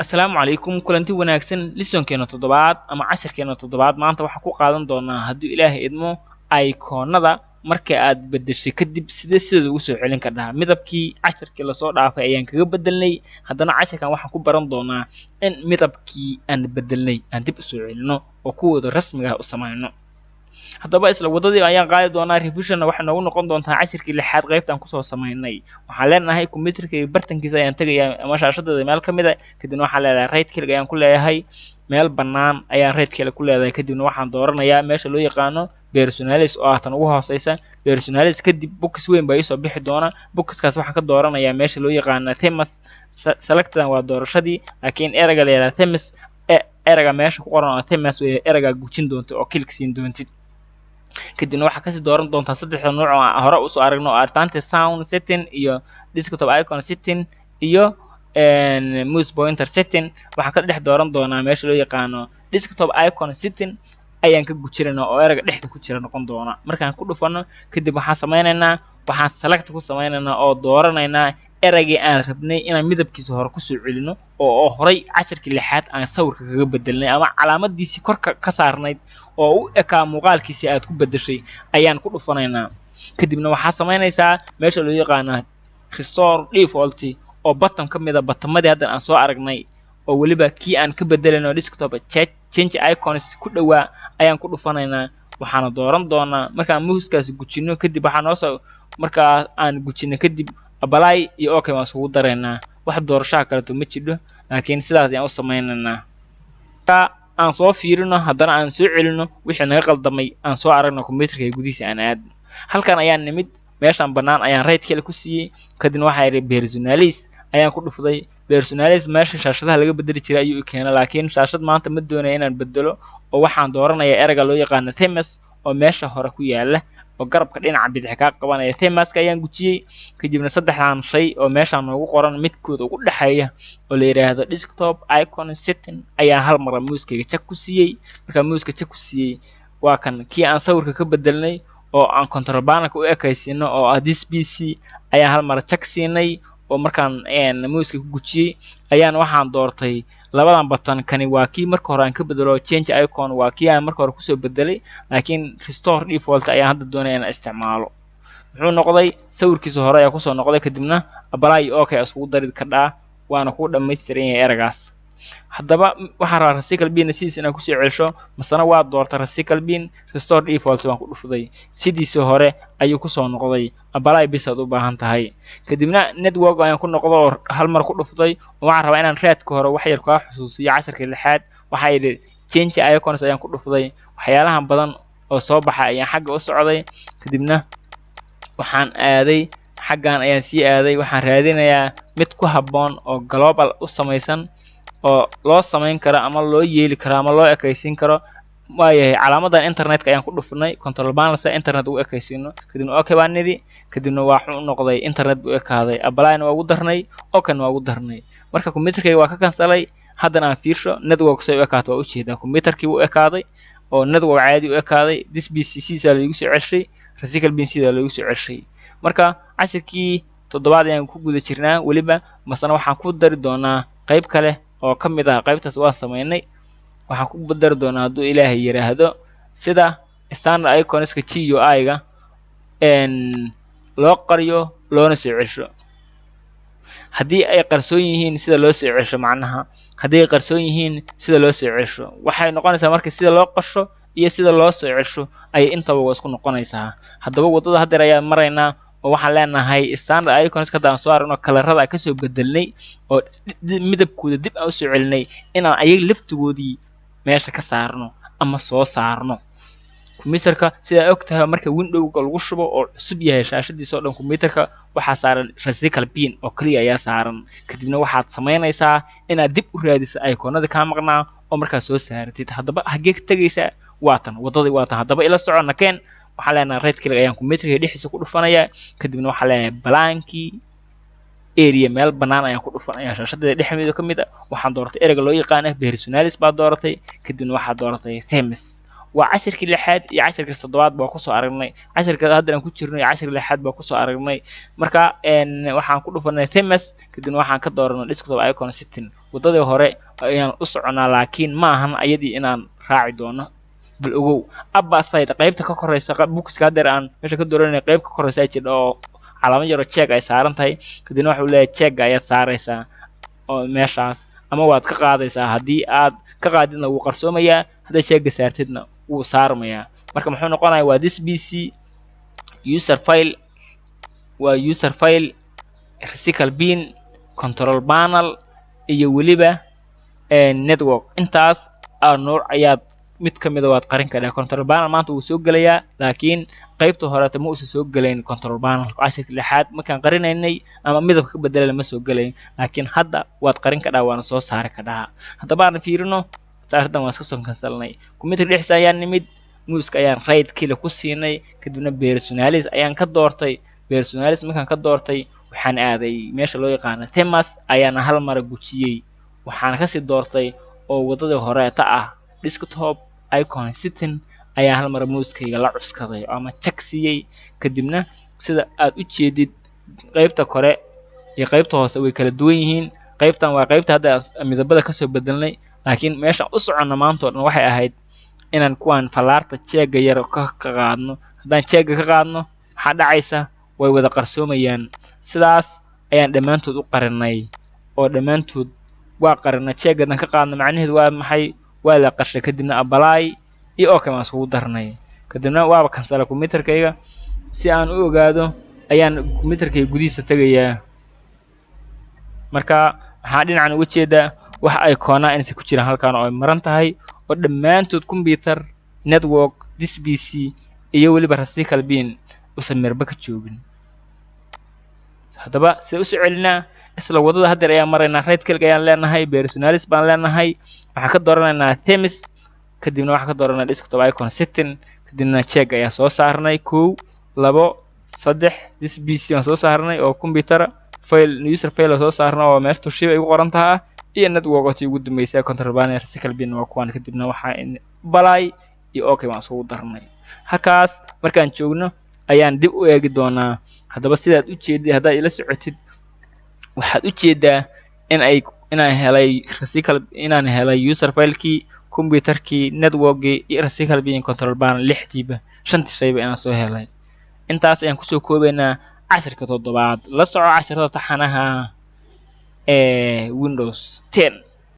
Assalaamu calaykum kulanti wanaagsan lisonkeena toddobaad ama casharkeena toddobaad maanta waxaan ku qaadan doonaa hadduu ilaahay idmo aykoonada marka aad bedeshay kadib sidooda ugu soo celin kartaa midabkii casharkii lasoo dhaafay ayaan kaga bedelnay haddana casharkan waxaan ku baran doonaa in midabkii aan bedelnay aan dib u soo celino oo kuwooda rasmiga ah u samayno haddaba isla wadadii ayaan qaadi doonaa revisionna waxay noogu noqon doontaa cashirkii lixaad qaybtaan kusoo samaynay waxaan leenahay computerka bartankiisa ayaan tegayaa ama shaashadeeda meel ka mid a kadibna waxaan leedahay right click ayaan ku leeyahay meel bannaan ayaan right click ku leedahay kadibna waxaan dooranayaa meesha loo yaqaano personalis oo tan ugu hooseysa personalis kadib box weyn baa isoo bixi doona boxkaas waxaan ka dooranayaa meesha loo yaqaano themes selectan waa doorashadii laakiin erayga la yiraahdo themes erayga meesha ku qoran oo themes way erayga gujin doonto oo click siin doontid kadibna waxaa kasii dooran doontaa saddexda nooc oo aan hore usoo aragno oo advantage sound setting iyo desktop icon setting iyo mouse pointer setting waxaan ka dhex dooran doonaa meesha loo yaqaano desktop icon setting ayaan ka gujinaynaa oo erayga dhexda ku jira noqon doona markaan ku dhufano kadib waxaan sameynaynaa waxaan select ku sameynaynaa oo dooranaynaa eraygii aan rabnay inaan midabkiisa hore kusoo celino oo horay casharkii lixaad aan sawirka kaga bedelnay ama calaamadiisii korka ka saarnayd oo u ekaa muuqaalkiisii aad ku bedeshay ayaan ku dhufanaynaa kadibna waxaa samaynaysaa meesha loo yaqaana restore default oo button ka mid a batamadii haddan aan soo aragnay oo weliba kii aan ka bedelayno desktop change icons ku dhawaa ayaan ku dhufanaynaa waxaana dooran doonaa markaan muuskaasi gujino kadib waxaa noosoo markaa aan gujino kadib apply iyo okay waan isugu daraynaa wax doorashaha kaleeto ma jidho laakiin sidaas ayaan u sameynaynaa aan soo fiirino haddana aan soo celino wixii naga qaldamay aan soo aragno computerka gudihiisa aan aadno halkan ayaan nimid meeshan bannaan ayaan right click ku siiyey kadibna waxaa yidhi personalis ayaan ku dhufday personalis meesha shaashadaha laga bedeli jiray ayuu i keenay laakiin shaashad maanta ma doonaya inaan bedelo oo waxaan dooranayaa erayga loo yaqaano themes oo meesha hore ku yaala oo garabka dhinaca bidix ka qabanaya themaska ayaan gujiyey kadibna saddexdan shay oo meeshaan noogu qoran midkooda ugu dhexeeya oo la yiraahdo desktop icon setting ayaan hal mar muuskayga check ku siiyey markaan muuska check ku siiyey waa kan kii aan sawirka ka bedelnay oo aan control panelka u ekaysiino oo ah this pc ayaan hal mar check siinay oo markaan muuska ku gujiyey ayaan waxaan doortay labadan button kani waa kii marka hore aan ka bedelo change icon waa kii aan marka hore kusoo bedelay laakiin restore default ayaan hadda doonaya inaan isticmaalo muxuu noqday sawirkiisa hore ayaa kusoo noqday kadibna apply okay isugu dari kardhaa waana ku dhammaystiran yahay eragaas haddaba waxaan rabaa resical bin sidiisa inaan kusoo celsho masana waa doorta resical bin restore default waan ku dhufday sidiisa hore ayuu kusoo noqday apply bis aad u baahan tahay kadibna network ayaan ku noqdo oo hal mar ku dhuftay oo waxaan rabaa inaan raadka hore wax yar kaa xusuusiyo casharkii lixaad waxaa yidhi change icons ayaan ku dhufday waxyaalahan badan oo soo baxa ayaan xagga u socday kadibna waxaan aaday xaggan ayaan sii aaday waxaan raadinayaa mid ku habboon oo global u samaysan oo loo samayn karo ama loo yeeli karo ama loo ekaysiin karo waayahay calaamadan internetka ayaan ku dhufnay control panel sa internet ugu ekaysiino kadibna okay baan nidhi kadibna waxuu noqday internet buu ekaaday applyna waa ugu darnay okayna waa ugu darnay marka computerkayga waa ka kansalay haddana aan fiirsho network say u ekaato waa ujeedaa computerkii wuu ekaaday oo network caadi u ekaaday this pc sidaa loogu soo ceshay resical bin sidaa loogu soo ceshay marka cashirkii toddobaad ayaan ku guda jirnaa weliba masana waxaan ku dari doonaa qayb kale oo ka mid ah qaybtaas waan samaynay waxaan ku badari doonaa hadduu ilaahay yiraahdo sida standard iconska GUI-ga loo qariyo loona soo cesho haddii ay qarsoon yihiin sida loo soo cesho macnaha haddii ay qarsoon yihiin sida loo soo cesho waxay noqonaysaa marka sida loo qasho iyo sida loo soo cesho ayay intaba isku noqonaysaa haddaba waddada haddeer ayaan maraynaa oo waxaan leenahay standard iconska hadda aan soo aragno kalarada ka soo bedelnay oo midabkooda dib aan u soo celinay inaan ayaga laftigoodii meesha ka saarno ama soo saarno computerka sidaa og tahay marka windowga lagu shubo oo cusub yahay shaashadiisa oo dhan computerka waxaa saaran resical bin oo kaliya ayaa saaran kadibna waxaad samaynaysaa inaad dib u raadiso iconada kaa maqnaa oo markaad soo saaratid haddaba hagee ka tegaysaa waatan waddadii waatan haddaba ila soco nakeen waxaan leenahay right click ayaan computerka dhexdiisa ku dhufanayaa kadibna waxaan leenahay blanki area meel bannaan ayaan ku dhufanayaa shaashadeeda dhexdeeda ka mid ah waxaan dooratay erayga loo yaqaana personalis baa dooratay kadibna waxaad dooratay themes وعشركي لحاد iyo cashirka toddobaad baa ku soo aragnay cashirka hadda aan ku jirno iyo cashirka lixaad baa ku soo aragnay marka waxaan ku dhufanay themes kadibna waxaan ka dooranay desktop icon setting wadadii hore ayaan u soconaa laakiin ma ahan ayadii inaan raaci doono bal ogow abba side qaybta ka koreysa bookska hadda aan meesha ka dooranay qayb ka koreysa ay jiro oo calaamad yar oo check ay saaran tahay kadibna waxa uu leeyahay check ayaad saaraysaa oo meeshaas ama waad ka qaadaysaa haddii aad ka qaadidna wuu qarsoomayaa haddaad check saartidna wuu saarmayaa marka muxuu noqonayaa waa this pc user file waa user file physical bin control panel iyo weliba network intaas nooc ayaad mid ka mid ah waad qarin kartaa control panel maanta wuu soo gelayaa laakiin qaybta hore ma uusan soo galayn control panel cashirka lixaad markaan qarinaynay ama midabka ka bedelay ma soo galayn laakiin hadda waad qarin kartaa waana soo saari kartaa haddaba aan fiirino taariikhdan waan iska soo kansalnay computer dhexdiisa ayaan nimid muuska ayaan right kile ku siinay kadibna personalis ayaan ka doortay personalis markaan ka doortay waxaan aaday meesha loo yaqaan themes ayaan hal mar gujiyay waxaan ka sii doortay oo wadada hore ta ah desktop icon setting ayaa hal mar muuskayga la cuskaday ama tagsiyay kadibna sida aad u jeedid qaybta kore iyo qaybta hoose way kala duwan yihiin qaybtan waa qaybta hadda midabada ka soo bedelnay laakiin meesha u socono maanta oo dhan waxay ahayd inaan kuwan falaarta cheega yar ka qaadno haddaan cheega ka qaadno waxa dhacaysa way wada qarsoomayaan sidaas ayaan dhamaantood u qarinay oo dhamaantood waa qarina cheegadan ka qaadno macnaheedu waa maxay waa la qarshay kadibna apply iyo okay ma soo darnay kadibna waaba kansala computerkayga si aan u ogaado ayaan computerkayga gudihiisa tagayaa marka waxaan dhinacan uga jeedaa wax ay koonaa inay ku jiraan halkaan oo ay maran tahay oo dhamaantood computer network this pc iyo weliba physical bin usan meerba ka joogin haddaba si u soo celinaa isla wadada hadda ayaan maraynaa right click ayaan leenahay personalis baan leenahay waxaan ka dooranaynaa themes kadibna waxaan ka dooranaa desktop icon setting kadibna check ayaa soo saarnay 1 2 3 this pc aan soo saarnay oo computer file user file soo saarnay oo meesha tushiba igu qoran tahay iyo network oo ugu dambeysay control panel physical bin waa kuwan kadibna waxaa in balay iyo okay waan soo darnay halkaas markaan joogno ayaan dib u eegi doonaa haddaba sidaad u jeedid haddaad ila socotid waxaad u jeedaa inaan helay user filekii computerkii networkii iyo physical bin control panel lixdiiba shantii shayba inaan soo helay intaas ayaan kusoo koobaynaa cashirka toddobaad la soco cashirada taxanaha Windows 10